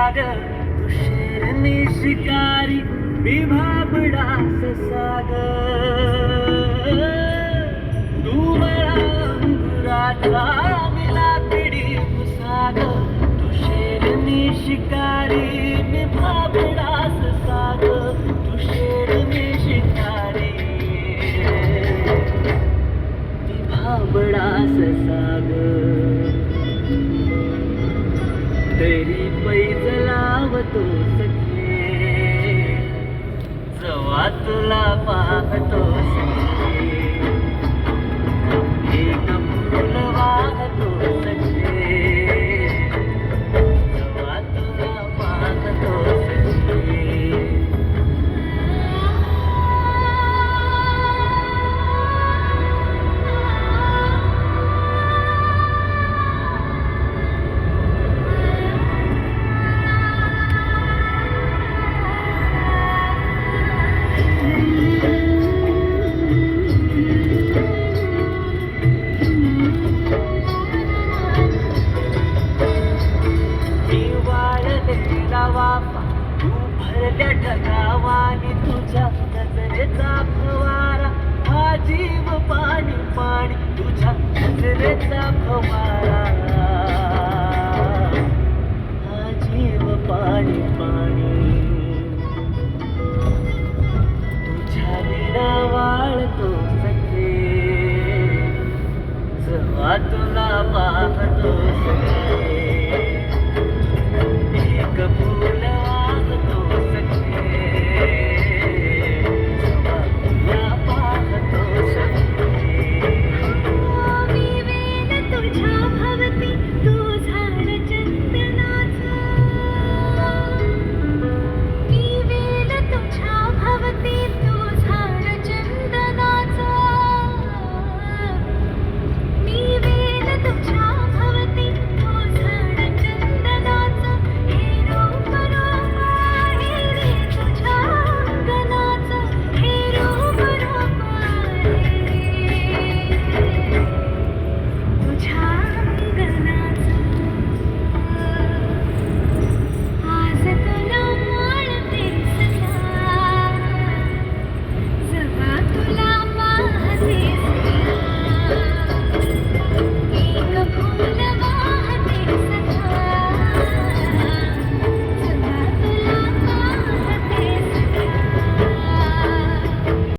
साग तू शेरनी शिकारी मी भाबडास साग तू मला अंकुराचा मी लाकडी साग तू शेरनी शिकारी मी भाबडास साग तू शेरनी शिकारी मी भाबडास साग तरी पैज लावतो सखे जवा तुला पाहतो सखे एक फुल वाहतो सखे जवा तुला पाहतो सखे वापा तू भरल्या ढगावानी तुझ्या नजरेचा फवारा हा जीव पाणी पाणी तुझ्या नजरेचा फवारा